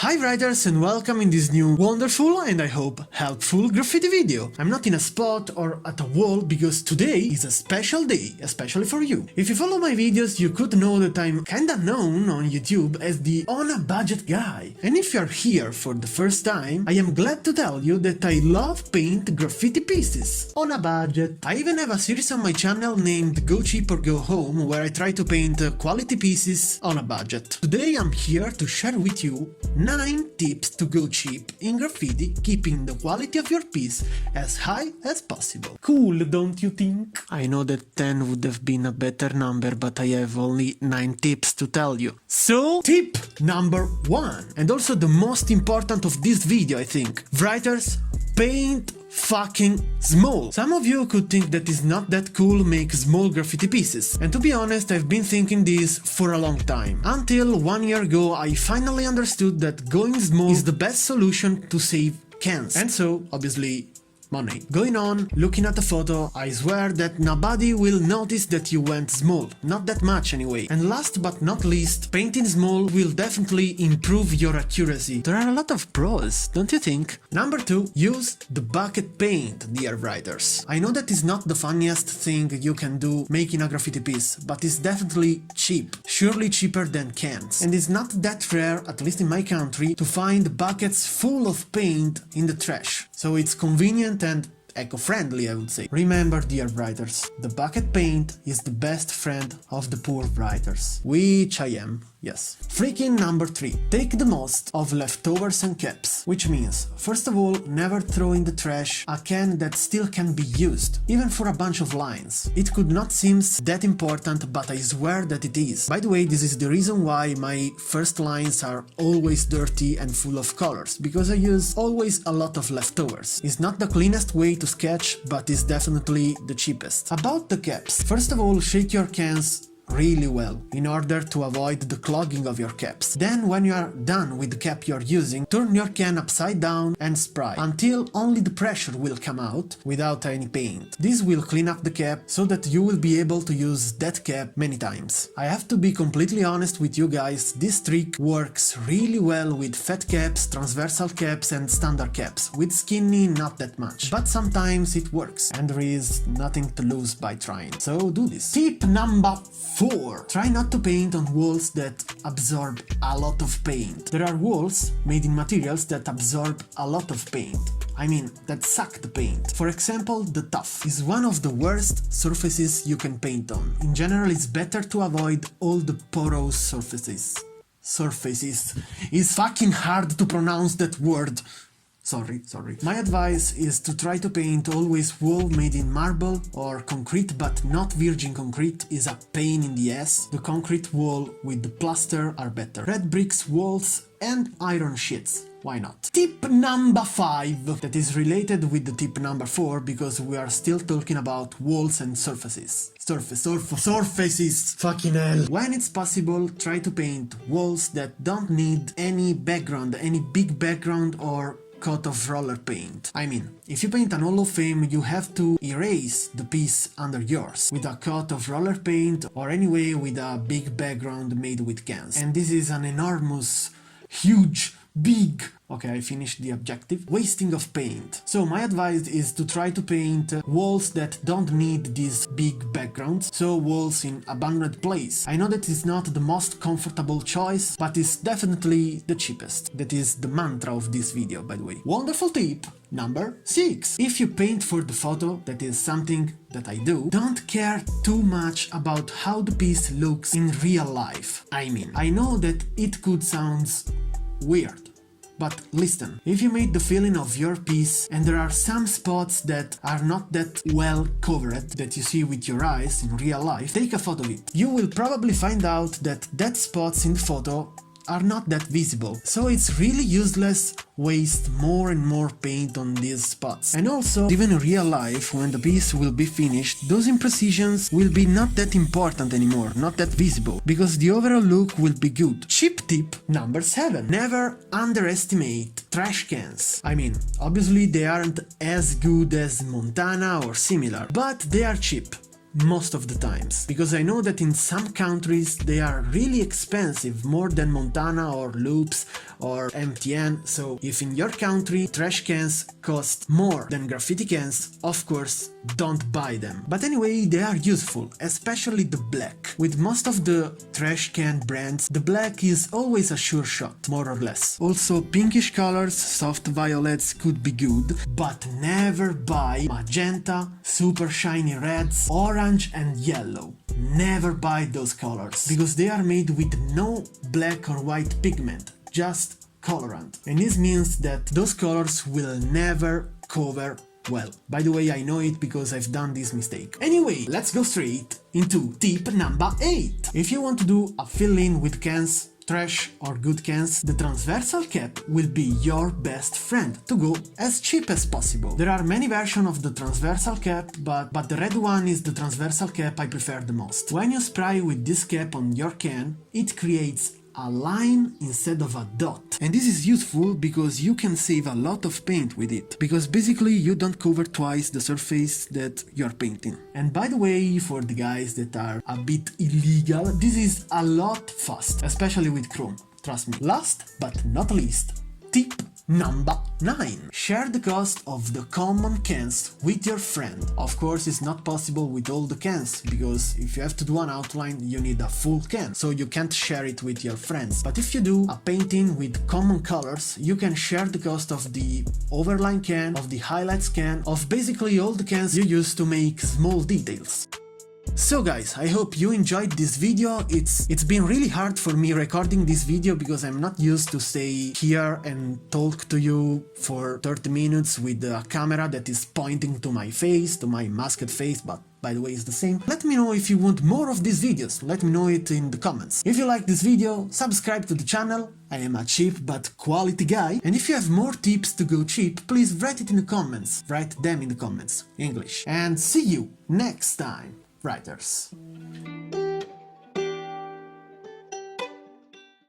Hi writers and welcome in this new wonderful and I hope helpful graffiti video. I'm not in a spot or at a wall because today is a special day, especially for you. If you follow my videos you could know that I'm kinda known on YouTube as the On a Budget guy. And if you're here for the first time, I am glad to tell you that I love paint graffiti pieces on a budget. I even have a series on my channel named Go Cheap or Go Home where I try to paint quality pieces on a budget. Today I'm here to share with you 9 tips to go cheap in graffiti, keeping the quality of your piece as high as possible. Cool, don't you think? I know that 10 would have been a better number, but I have only 9 tips to tell you. So, tip number 1, and also the most important of this video I think. Writers, paint fucking small. Some of you could think that it's not that cool make small graffiti pieces, and to be honest I've been thinking this for a long time. Until 1 year ago I finally understood that going small is the best solution to save cans, and so obviously money. Going on, looking at the photo, I swear that nobody will notice that you went small. Not that much anyway. And last but not least, painting small will definitely improve your accuracy. There are a lot of pros, don't you think? Number 2, use the bucket paint, dear writers. I know that is not the funniest thing you can do making a graffiti piece, but it's definitely cheap. Surely cheaper than cans. And it's not that rare, at least in my country, to find buckets full of paint in the trash. So it's convenient and eco-friendly, I would say. Remember, dear writers, the bucket paint is the best friend of the poor writers. Which I am, yes. Freaking number 3. Take the most of leftovers and caps. Which means, first of all, never throw in the trash a can that still can be used, even for a bunch of lines. It could not seem that important, but I swear that it is. By the way, this is the reason why my first lines are always dirty and full of colors, because I use always a lot of leftovers. It's not the cleanest way to sketch, but is definitely the cheapest. About the caps, first of all, shake your cans really well in order to avoid the clogging of your caps. Then when you are done with the cap you're using, turn your can upside down and spray until only the pressure will come out without any paint. This will clean up the cap so that you will be able to use that cap many times. I have to be completely honest with you guys, this trick works really well with fat caps, transversal caps and standard caps. With skinny not that much, but sometimes it works and there is nothing to lose by trying. So do this. Tip number 4. Try not to paint on walls that absorb a lot of paint. There are walls made in materials that absorb a lot of paint. I mean, that suck the paint. For example, the tuff is one of the worst surfaces you can paint on. In general, it's better to avoid all the porous surfaces. It's fucking hard to pronounce that word. Sorry. My advice is to try to paint always wall made in marble or concrete, but not virgin concrete is a pain in the ass. The concrete wall with the plaster are better. Red bricks walls and iron sheets. Why not? Tip number 5, that is related with the tip number 4 because we are still talking about walls and surfaces. Surfaces! Fucking hell! When it's possible, try to paint walls that don't need any background, any big background or coat of roller paint. I mean, if you paint an Hall of Fame, you have to erase the piece under yours with a coat of roller paint or anyway with a big background made with cans. And this is an enormous, huge, big, okay, I finished the objective, wasting of paint. So my advice is to try to paint walls that don't need these big backgrounds, so walls in abandoned place. I know that it's not the most comfortable choice, but it's definitely the cheapest. That is the mantra of this video, by the way. Wonderful tip number 6. If you paint for the photo, that is something that I do, don't care too much about how the piece looks in real life. I mean, I know that it could sound weird, but listen, if you made the feeling of your piece and there are some spots that are not that well covered that you see with your eyes in real life, take a photo of it. You will probably find out that dead spots in the photo are not that visible, so it's really useless waste more and more paint on these spots. And also, even in real life, when the piece will be finished, those imprecisions will be not that important anymore, not that visible, because the overall look will be good. Cheap tip number 7. Never underestimate trash cans. I mean, obviously they aren't as good as Montana or similar, but they are cheap. most of the times, because I know that in some countries they are really expensive, more than Montana or Loops or MTN, so if in your country trash cans cost more than graffiti cans, of course don't buy them. But anyway, they are useful, especially the black. With most of the trash can brands, the black is always a sure shot, more or less. Also, pinkish colors, soft violets could be good, but never buy magenta, super shiny reds, orange and yellow. Never buy those colors, because they are made with no black or white pigment, just colorant. And this means that those colors will never cover well. By the way, I know it because I've done this mistake. Anyway, let's go straight into tip number 8. If you want to do a fill-in with cans, trash or good cans, the transversal cap will be your best friend to go as cheap as possible. There are many versions of the transversal cap, but the red one is the transversal cap I prefer the most. When you spray with this cap on your can, it creates a line instead of a dot. And this is useful because you can save a lot of paint with it, because basically you don't cover twice the surface that you're painting. And by the way, for the guys that are a bit illegal, this is a lot fast, especially with chrome, trust me. Last but not least, tip number 9. Share the cost of the common cans with your friend. Of course, it's not possible with all the cans, because if you have to do an outline, you need a full can, so you can't share it with your friends. But if you do a painting with common colors, you can share the cost of the overline can, of the highlights can, of basically all the cans you use to make small details. So guys, I hope you enjoyed this video. It's been really hard for me recording this video because I'm not used to stay here and talk to you for 30 minutes with a camera that is pointing to my face, to my masked face, but by the way it's the same. Let me know if you want more of these videos, let me know it in the comments. If you like this video, subscribe to the channel. I am a cheap but quality guy, and if you have more tips to go cheap, please write it in the comments. Write them in the comments, English. And see you next time, writers.